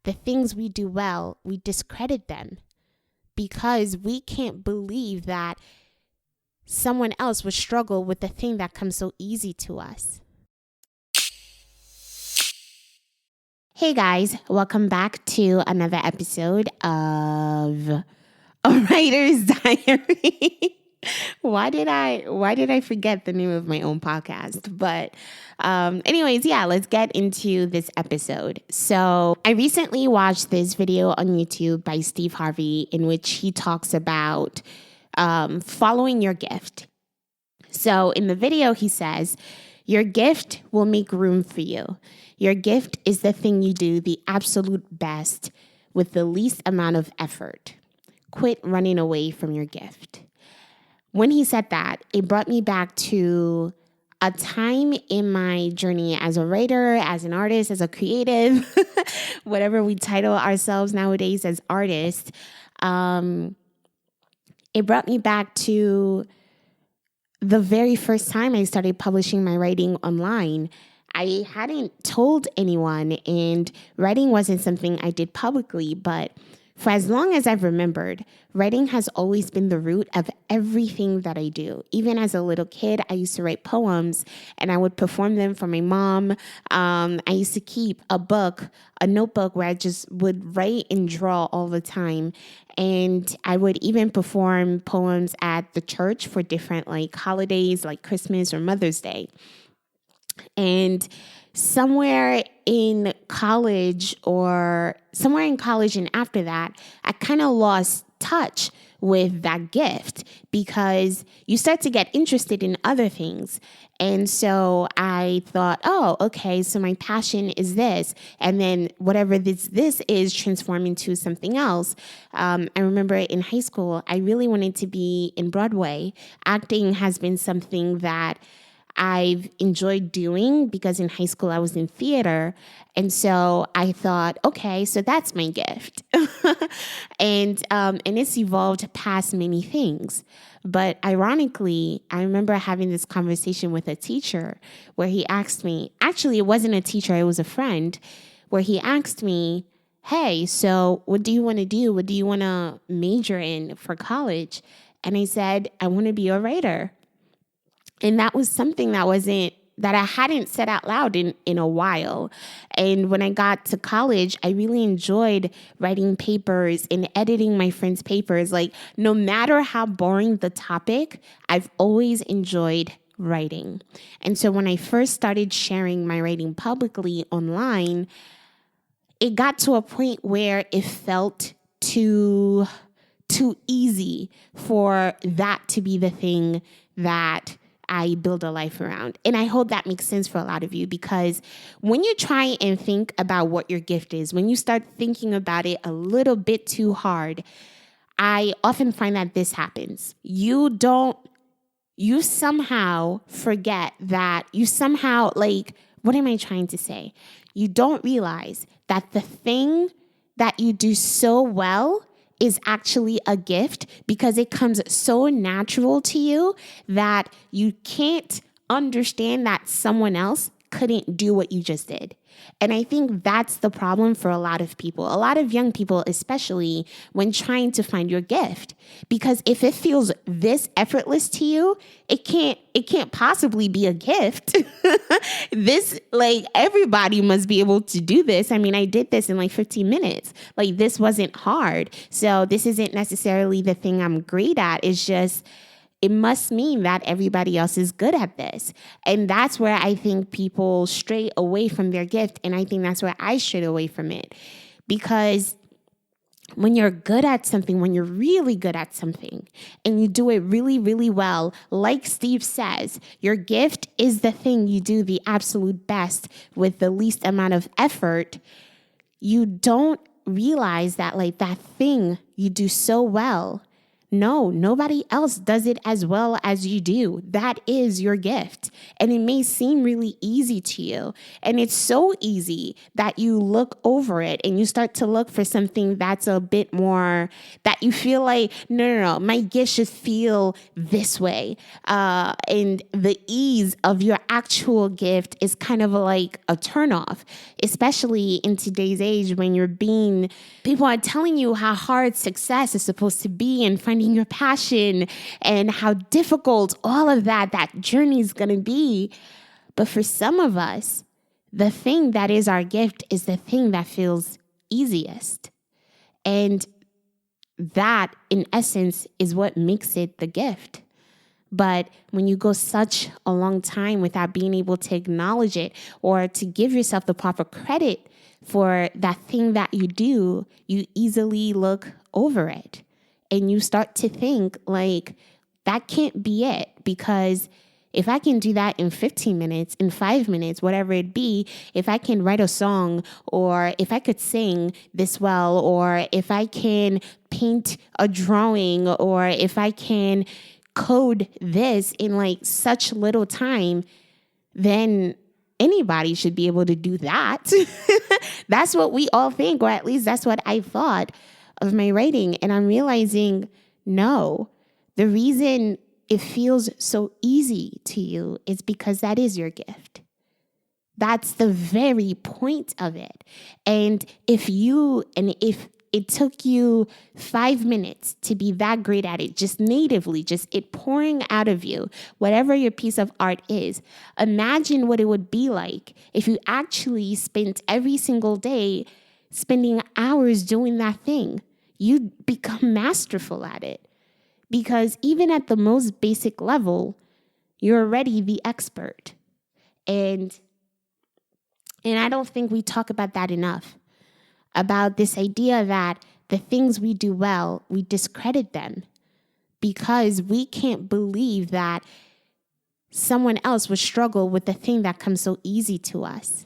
the things we do well, we discredit them because we can't believe that someone else would struggle with the thing that comes so easy to us. Hey guys, welcome back to another episode of A Writer's Diary. Why did I forget the name of my own podcast? But anyways, let's get into this episode. So I recently watched this video on YouTube by Steve Harvey in which he talks about following your gift. So in the video, he says, your gift will make room for you. Your gift is the thing you do the absolute best with the least amount of effort. Quit running away from your gift. When he said that, it brought me back to a time in my journey as a writer, as an artist, as a creative, whatever we title ourselves nowadays as artists. It brought me back to the very first time I started publishing my writing online. I hadn't told anyone, and writing wasn't something I did publicly, but for as long as I've remembered, writing has always been the root of everything that I do. Even as a little kid, I used to write poems, and I would perform them for my mom. I used to keep a notebook where I just would write and draw all the time. And I would even perform poems at the church for different holidays like Christmas or Mother's Day. And somewhere in college and after that, I kind of lost touch with that gift because you start to get interested in other things. And so I thought, oh, okay, so my passion is this. And then whatever this is transformed into something else. I remember in high school, I really wanted to be in Broadway. Acting has been something that I've enjoyed doing because in high school I was in theater. And so I thought, okay, so that's my gift. and it's evolved past many things. But ironically, I remember having this conversation with a teacher where he asked me, actually, it wasn't a teacher, it was a friend, where he asked me, hey, so what do you want to do? What do you want to major in for college? And I said, I want to be a writer. And that was something that I hadn't said out loud in a while. And when I got to college, I really enjoyed writing papers and editing my friends' papers. No matter how boring the topic, I've always enjoyed writing. And so when I first started sharing my writing publicly online, it got to a point where it felt too easy for that to be the thing that I build a life around. And I hope that makes sense for a lot of you, because when you try and think about what your gift is, when you start thinking about it a little bit too hard, I often find that this happens. You somehow forget that what am I trying to say? You don't realize that the thing that you do so well is actually a gift because it comes so natural to you that you can't understand that someone else couldn't do what you just did. And I think that's the problem for a lot of people, a lot of young people, especially when trying to find your gift. Because if it feels this effortless to you, it can't possibly be a gift. Everybody must be able to do this. I mean, I did this in 15 minutes. This wasn't hard. So this isn't necessarily the thing I'm great at. It's just, it must mean that everybody else is good at this. And that's where I think people stray away from their gift. And I think that's where I strayed away from it. Because when you're good at something, when you're really good at something, and you do it really, really well, like Steve says, your gift is the thing you do the absolute best with the least amount of effort, you don't realize that that thing you do so well No, nobody else does it as well as you do. That is your gift. And it may seem really easy to you. And it's so easy that you look over it and you start to look for something that's a bit more, that you feel like, no, my gift should feel this way. And the ease of your actual gift is kind of like a turnoff, especially in today's age when people are telling you how hard success is supposed to be and finding your passion and how difficult all of that journey is going to be. But for some of us, the thing that is our gift is the thing that feels easiest. And that, in essence, is what makes it the gift. But when you go such a long time without being able to acknowledge it or to give yourself the proper credit for that thing that you do, you easily look over it. And you start to think like, that can't be it, because if I can do that in 15 minutes, in 5 minutes, whatever it be, if I can write a song, or if I could sing this well, or if I can paint a drawing, or if I can code this in like such little time, then anybody should be able to do that. That's what we all think, or at least that's what I thought of my writing. And I'm realizing, no, the reason it feels so easy to you is because that is your gift. That's the very point of it. And if it took you 5 minutes to be that great at it, just natively, just it pouring out of you, whatever your piece of art is, imagine what it would be like if you actually spent every single day spending hours doing that thing. You'd become masterful at it, because even at the most basic level, you're already the expert. And I don't think we talk about that enough, about this idea that the things we do well, we discredit them because we can't believe that someone else would struggle with the thing that comes so easy to us.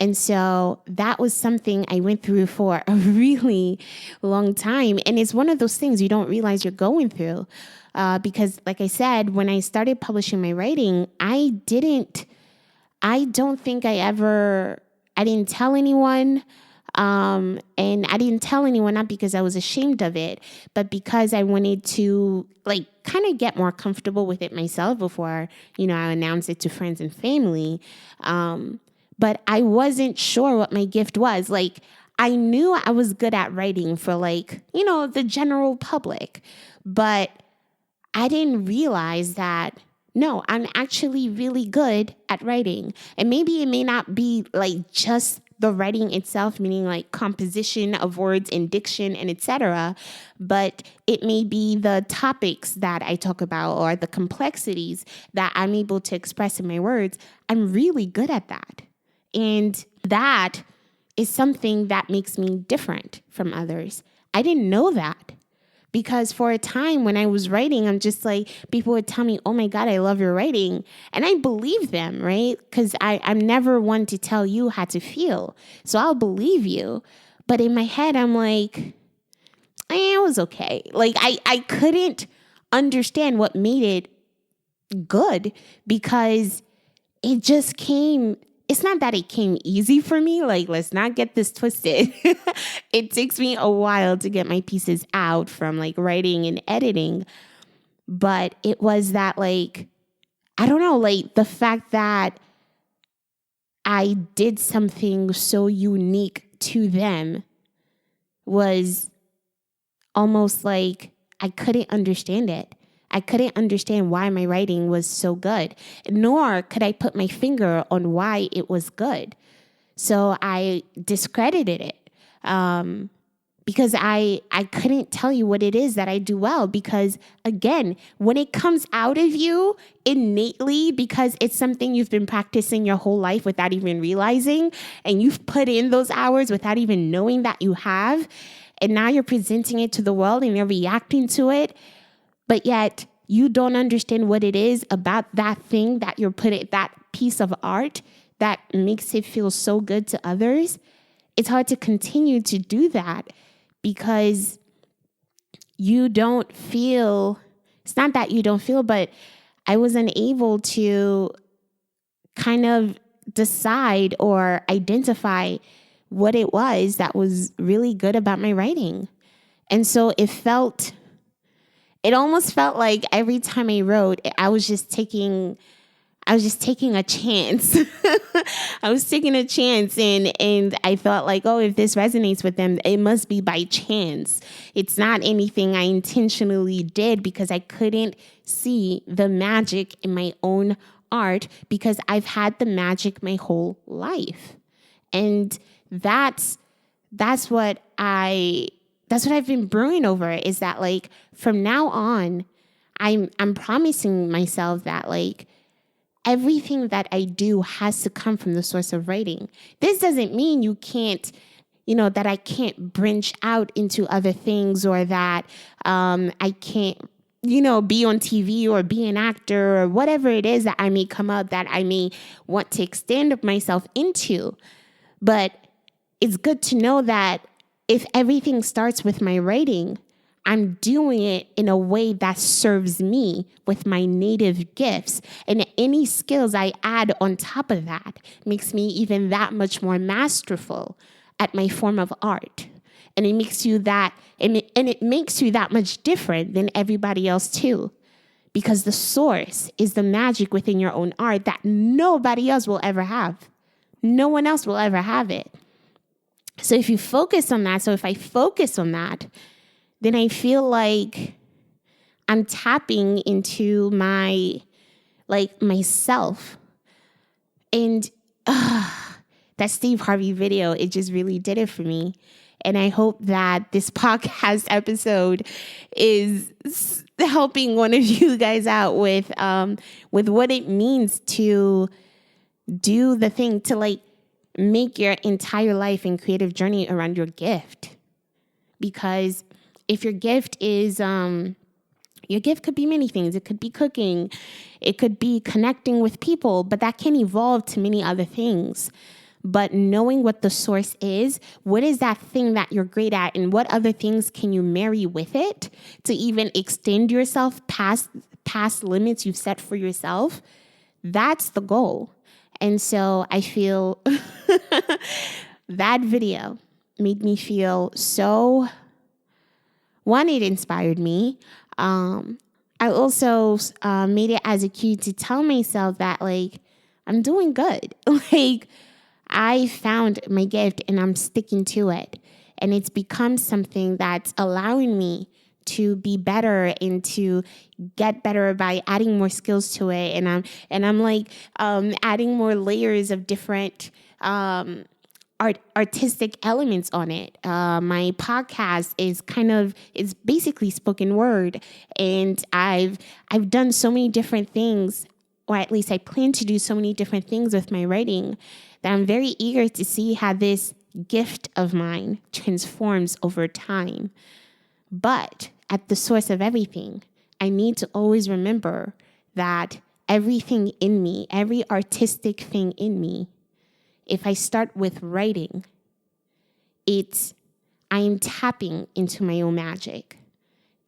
And so that was something I went through for a really long time. And it's one of those things you don't realize you're going through. Because like I said, when I started publishing my writing, I didn't tell anyone. And I didn't tell anyone, not because I was ashamed of it, but because I wanted to like kind of get more comfortable with it myself before, I announced it to friends and family. But I wasn't sure what my gift was. Like, I knew I was good at writing for the general public, but I didn't realize that, no, I'm actually really good at writing. And maybe it may not be like just the writing itself, meaning like composition of words and diction and etc., but it may be the topics that I talk about or the complexities that I'm able to express in my words. I'm really good at that. And that is something that makes me different from others. I didn't know that, because for a time when I was writing, I'm just like, people would tell me, oh my God, I love your writing. And I believe them, right? Because I'm never one to tell you how to feel. So I'll believe you. But in my head, I'm like, it was okay. Like I couldn't understand what made it good, because it just came. It's not that it came easy for me. Like, let's not get this twisted. It takes me a while to get my pieces out from like writing and editing. But it was that like, I don't know, like the fact that I did something so unique to them was almost like I couldn't understand it. I couldn't understand why my writing was so good, nor could I put my finger on why it was good. So I discredited it because I couldn't tell you what it is that I do well. Because again, when it comes out of you innately, because it's something you've been practicing your whole life without even realizing, and you've put in those hours without even knowing that you have, and now you're presenting it to the world and you're reacting to it, but yet you don't understand what it is about that thing that you're putting, that piece of art that makes it feel so good to others. It's hard to continue to do that, because you don't feel, it's not that you don't feel, but I was unable to kind of decide or identify what it was that was really good about my writing. And so it almost felt like every time I wrote, I was just taking a chance. I was taking a chance and I thought like, oh, if this resonates with them, it must be by chance. It's not anything I intentionally did because I couldn't see the magic in my own art because I've had the magic my whole life. And that's what I've been brewing over, is that like from now on, I'm promising myself that like everything that I do has to come from the source of writing. This doesn't mean you can't, that I can't branch out into other things, or that I can't, be on TV or be an actor or whatever it is that I may come up that I may want to extend myself into. But it's good to know that if everything starts with my writing, I'm doing it in a way that serves me with my native gifts. And any skills I add on top of that makes me even that much more masterful at my form of art. And it makes you that, and it makes you that much different than everybody else too. Because the source is the magic within your own art that nobody else will ever have. No one else will ever have it. So if I focus on that, then I feel like I'm tapping into myself. And that Steve Harvey video, it just really did it for me. And I hope that this podcast episode is helping one of you guys out with what it means to do the thing, to like make your entire life and creative journey around your gift. Because if your gift is, your gift could be many things. It could be cooking. It could be connecting with people, but that can evolve to many other things. But knowing what the source is, what is that thing that you're great at, and what other things can you marry with it to even extend yourself past limits you've set for yourself? That's the goal. And so I feel that video made me feel so, one, it inspired me. I also made it as a cue to tell myself that like, I'm doing good. Like, I found my gift and I'm sticking to it. And it's become something that's allowing me to be better and to get better by adding more skills to it. And I'm like adding more layers of different artistic elements on it. My podcast is basically spoken word, and I've done so many different things, or at least I plan to do so many different things with my writing, that I'm very eager to see how this gift of mine transforms over time. But at the source of everything, I need to always remember that everything in me, every artistic thing in me, if I start with writing, I am tapping into my own magic.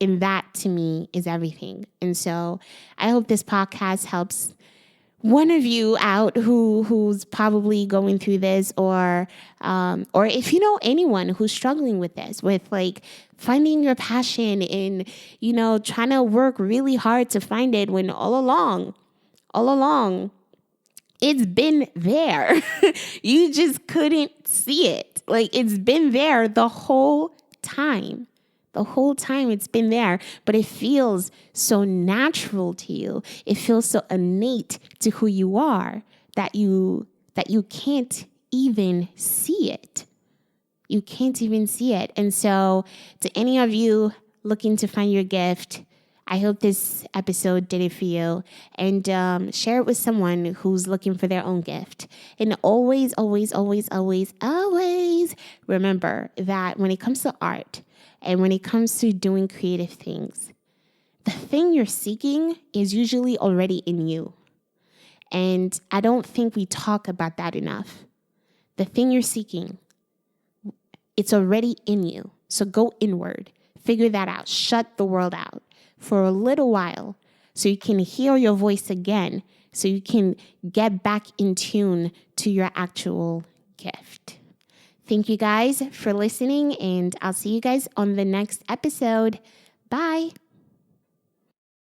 And that to me is everything. And so I hope this podcast helps one of you out who's probably going through this, or if you know anyone who's struggling with this, with like finding your passion and, trying to work really hard to find it, when all along, it's been there. You just couldn't see it. Like, it's been there the whole time. The whole time it's been there, but it feels so natural to you. It feels so innate to who you are that you can't even see it. You can't even see it. And so to any of you looking to find your gift, I hope this episode did it for you, and share it with someone who's looking for their own gift. And always, always, always, always, always remember that when it comes to art, and when it comes to doing creative things, the thing you're seeking is usually already in you. And I don't think we talk about that enough. The thing you're seeking, it's already in you. So go inward. Figure that out. Shut the world out for a little while so you can hear your voice again, so you can get back in tune to your actual gift. Thank you guys for listening, and I'll see you guys on the next episode. Bye.